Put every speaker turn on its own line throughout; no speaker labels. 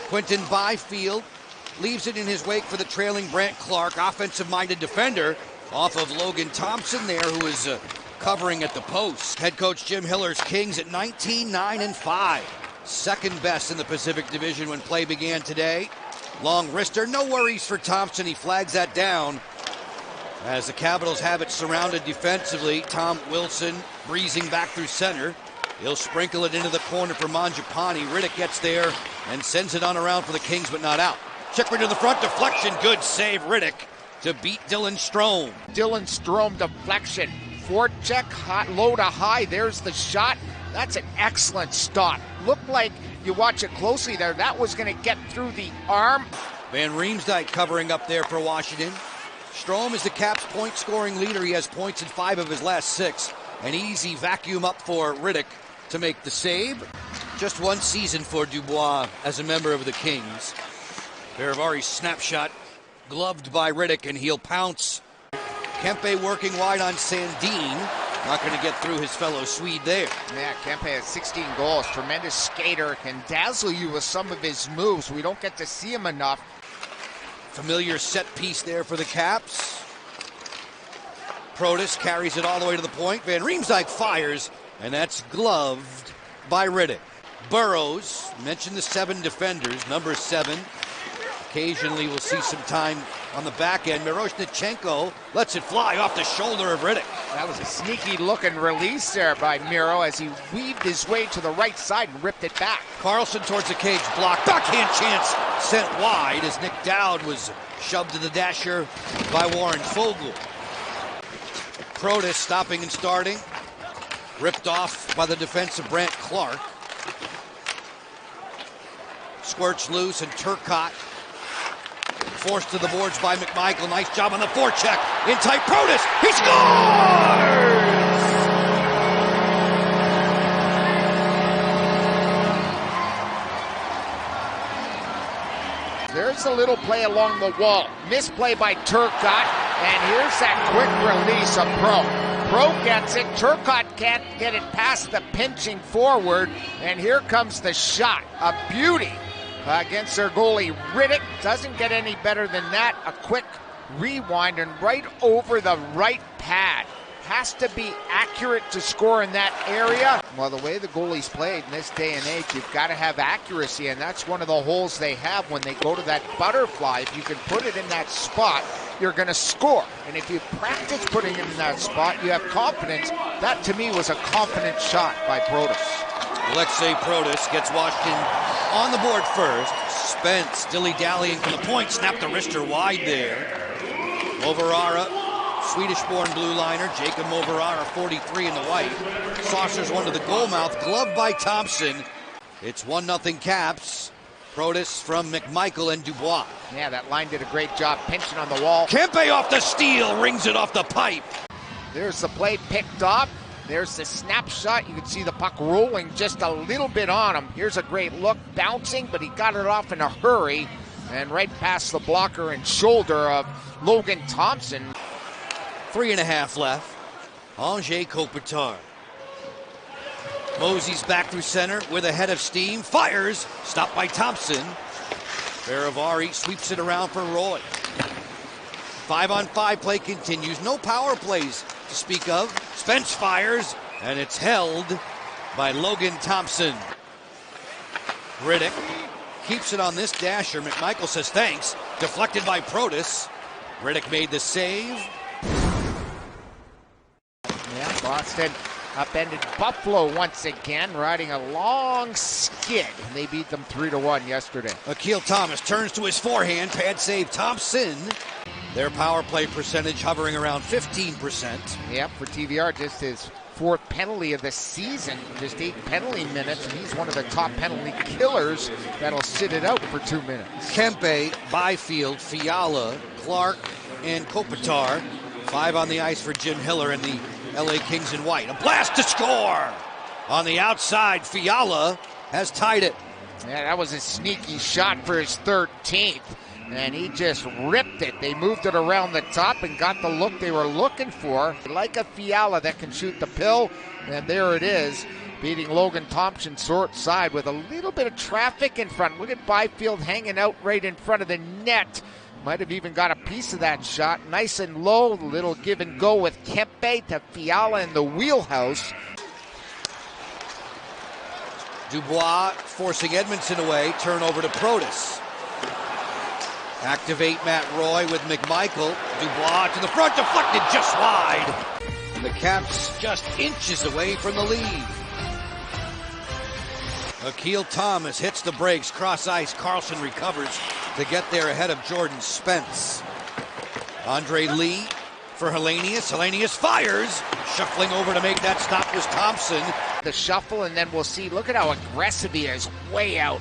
Quinton Byfield leaves it in his wake for the trailing Brandt Clarke, offensive-minded defender, off of Logan Thompson there, who is covering at the post. Head coach Jim Hiller's Kings at 19-9-5. Second best in the Pacific Division when play began today. Long wrister, no worries for Thompson. He flags that down as the Capitals have it surrounded defensively. Tom Wilson breezing back through center. He'll sprinkle it into the corner for Mangiapane. Riddick gets there and sends it on around for the Kings, but not out. Checkman to the front, deflection, good save, Riddick to beat Dylan Strome.
Dylan Strome deflection, forecheck, hot, low to high, there's the shot. That's an excellent stop. Looked like, you watch it closely there, that was going to get through the arm.
Van Riemsdyk covering up there for Washington. Strome is the Caps' point-scoring leader. He has points in 5 of his last 6. An easy vacuum up for Riddick to make the save. Just one season for Dubois as a member of the Kings. Ferravari's snapshot gloved by Riddick, and he'll pounce. Kempe working wide on Sandin. Not going to get through his fellow Swede there.
Yeah, Kempe has 16 goals. Tremendous skater. Can dazzle you with some of his moves. We don't get to see him enough.
Familiar set piece there for the Caps. Protas carries it all the way to the point. Van Riemsdyk fires, and that's gloved by Riddick. Burrows, mentioned the 7 defenders, number 7. Occasionally we'll see some time on the back end. Miroshnichenko lets it fly off the shoulder of Riddick.
That was a sneaky looking release there by Miro as he weaved his way to the right side and ripped it back.
Carlson towards the cage, blocked, backhand chance, sent wide as Nick Dowd was shoved to the dasher by Warren Foegele. Protas stopping and starting, ripped off by the defensive Brandt Clarke. Squirts loose, and Turcotte forced to the boards by McMichael. Nice job on the forecheck. In tight, Protas. He scores!
There's a little play along the wall. Misplay by Turcotte. And here's that quick release of Pro gets it. Turcotte can't get it past the pinching forward. And here comes the shot. A beauty against their goalie. Riddick doesn't get any better than that. A quick rewind and right over the right pad. Has to be accurate to score in that area. Well, the way the goalies played in this day and age, you've got to have accuracy, and that's one of the holes they have when they go to that butterfly. If you can put it in that spot, you're going to score. And if you practice putting it in that spot, you have confidence. That, to me, was a confident shot by Protas.
Alexei Protas gets Washington on the board first. Spence dilly-dallying for the point, snapped the wrister wide there. Moverara, Swedish-born blue liner, Jacob Moverara, 43 in the white. Saucers one to the goal mouth, gloved by Thompson. It's 1-0 Caps. Protas from McMichael and Dubois.
Yeah, that line did a great job pinching on the wall.
Kempe off the steal, rings it off the pipe.
There's the play picked up. There's the snapshot. You can see the puck rolling just a little bit on him. Here's a great look, bouncing, but he got it off in a hurry and right past the blocker and shoulder of Logan Thompson.
3.5 left. Angers Kopitar. Mosey's back through center with a head of steam. Fires. Stopped by Thompson. Ferravari sweeps it around for Roy. 5-on-5 play continues. No power plays to speak of. Spence fires, and it's held by Logan Thompson. Riddick keeps it on this dasher. McMichael says thanks. Deflected by Protas. Riddick made the save.
Yeah, Boston upended Buffalo once again, riding a long skid. And they beat them 3-1 yesterday.
Akil Thomas turns to his forehand. Pad save Thompson. Their power play percentage hovering around 15%.
Yep, for TVR, just his 4th penalty of the season. Just 8 penalty minutes, and he's one of the top penalty killers that'll sit it out for 2 minutes.
Kempe, Byfield, Fiala, Clarke, and Kopitar. 5 on the ice for Jim Hiller and the LA Kings in white. A blast to score! On the outside, Fiala has tied it.
Yeah, that was a sneaky shot for his 13th. And he just ripped it. They moved it around the top and got the look they were looking for. Like a Fiala that can shoot the pill, and there it is. beating Logan Thompson short side with a little bit of traffic in front. Look at Byfield hanging out right in front of the net. Might have even got a piece of that shot. Nice and low, little give and go with Kempe to Fiala in the wheelhouse.
Dubois forcing Edmondson away, turnover to Protas. Activate Matt Roy with McMichael. Dubois to the front, deflected just wide. And the Caps just inches away from the lead. Akil Thomas hits the brakes, cross ice. Carlson recovers to get there ahead of Jordan Spence. Andre Lee for Hellenius. Hellenius fires. Shuffling over to make that stop was Thompson.
The shuffle, and then we'll see. Look at how aggressive he is, way out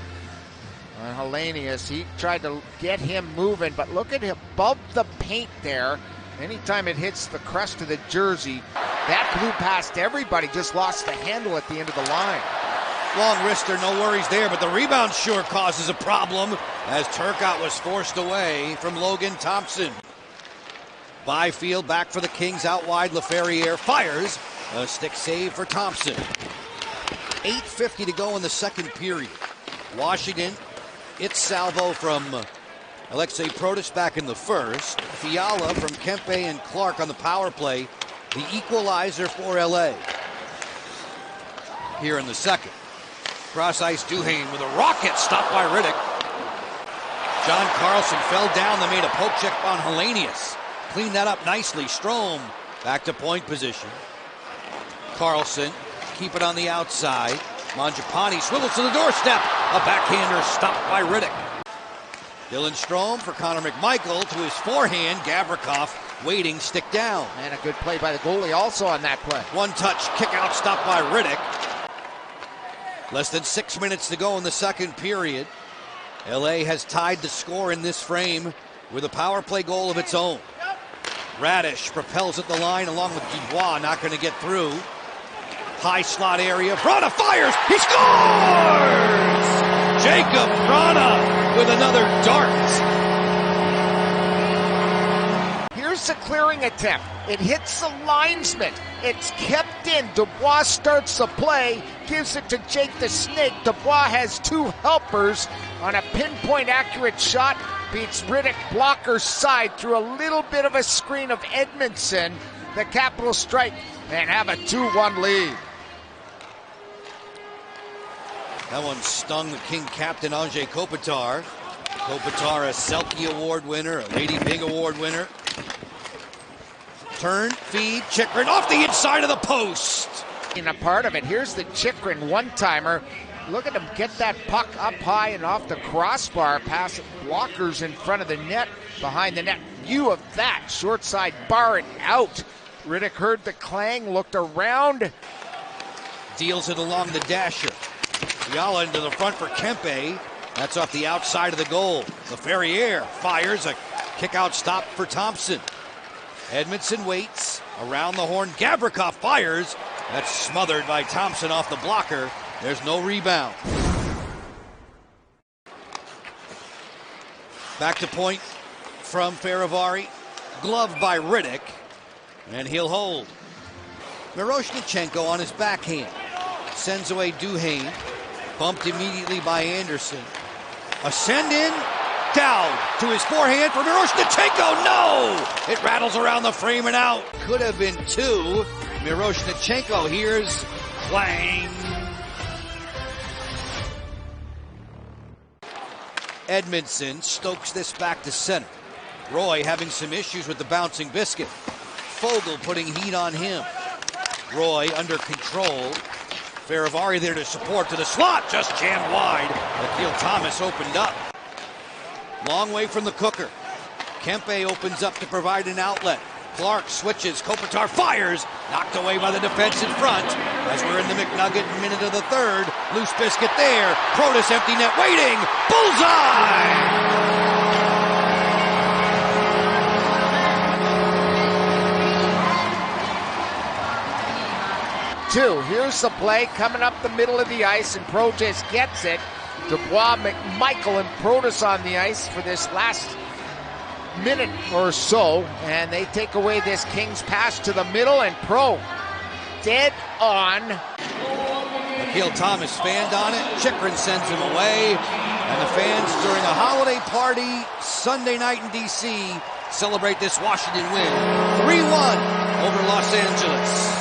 on Hellenius. He tried to get him moving, but look at him above the paint there. Anytime it hits the crest of the jersey, that blew past everybody, just lost the handle at the end of the line.
Long wrister, no worries there, but the rebound sure causes a problem as Turcotte was forced away from Logan Thompson. Byfield back for the Kings, out wide. LaFerriere fires. A stick save for Thompson. 8:50 to go in the second period. Washington, it's salvo from Alexei Protas back in the first. Fiala from Kempe and Clark on the power play. The equalizer for LA. Here in the second. Cross ice Duhaime with a rocket stopped by Riddick. John Carlson fell down. They made a poke check on Hellenius. Cleaned that up nicely. Strome back to point position. Carlson keep it on the outside. Mangiapane swivels to the doorstep. A backhander stopped by Riddick. Dylan Strome for Connor McMichael to his forehand. Gavrikov waiting, stick down.
And a good play by the goalie also on that play.
One touch, kick out, stopped by Riddick. Less than 6 minutes to go in the second period. LA has tied the score in this frame with a power play goal of its own. Radish propels at the line along with Dubois, not going to get through. High slot area. Vrana fires. He scores! Jacob Vrana with another dart.
Here's the clearing attempt. It hits the linesman. It's kept in. Dubois starts the play, gives it to Jake the Snake. Dubois has two helpers on a pinpoint accurate shot. Beats Riddick blocker's side through a little bit of a screen of Edmondson. The Capitals strike and have a 2-1 lead.
That one stung the King captain Anze Kopitar. Kopitar, a Selke Award winner, a Lady Byng Award winner. Turn, feed, Chychrun off the inside of the post.
In a part of it, here's the Chychrun one-timer. Look at him get that puck up high and off the crossbar, past blockers in front of the net, behind the net. View of that, short side bar and out. Riddick heard the clang, looked around.
Deals it along the dasher. Fiala into the front for Kempe. That's off the outside of the goal. LaFerriere fires a kick-out stop for Thompson. Edmondson waits around the horn. Gavrikov fires. That's smothered by Thompson off the blocker. There's no rebound. Back to point from Feravari. Gloved by Riddick. And he'll hold. Miroshnichenko on his backhand. Sends away Duhaime. Bumped immediately by Anderson. A send in. Down to his forehand for Miroshnichenko. No! It rattles around the frame and out. Could have been two. Miroshnichenko hears clang. Edmondson stokes this back to center. Roy having some issues with the bouncing biscuit. Fogle putting heat on him. Roy under control. Feravari there to support to the slot. Just jammed wide. Akil Thomas opened up. Long way from the cooker. Kempe opens up to provide an outlet. Clark switches. Kopitar fires. Knocked away by the defense in front. As we're in the McNugget minute of the third. Loose biscuit there. Protas empty net waiting. Bullseye!
Here's the play coming up the middle of the ice, and Protas gets it. Dubois, McMichael, and Protas on the ice for this last minute or so, and they take away this Kings pass to the middle, and Pro dead on.
Akil Thomas fanned on it. Chychrun sends him away. And the fans during a holiday party Sunday night in D.C. celebrate this Washington win. 3-1 over Los Angeles.